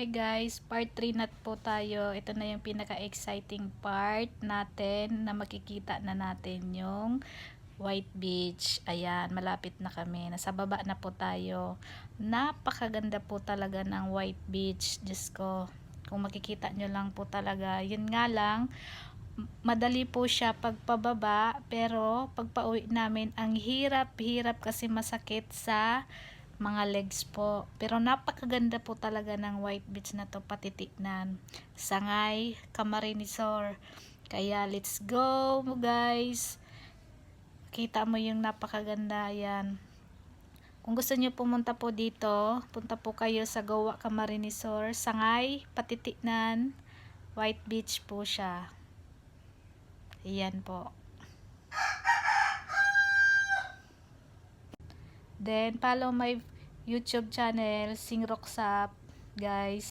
Hi guys, part 3 na po tayo. Ito na yung pinaka-exciting part natin na makikita na natin yung White Beach. Ayan, malapit na kami. Nasa baba na po tayo. Napakaganda po talaga ng White Beach. Diyos ko, kung makikita nyo lang po talaga. Yun nga lang, madali po siya pagpababa, pero pagpauwi namin, ang hirap kasi masakit sa mga legs po. Pero napakaganda po talaga ng White Beach na to, patitignan. Sangay, Camarines Sur. Kaya let's go guys. Kita mo yung napakaganda yan. Kung gusto niyo pumunta po dito, punta po kayo sa Goa, Camarines Sur. Sangay, patitignan. White Beach po siya. Ayan po. Then follow my YouTube channel, Sing Rocksap, guys.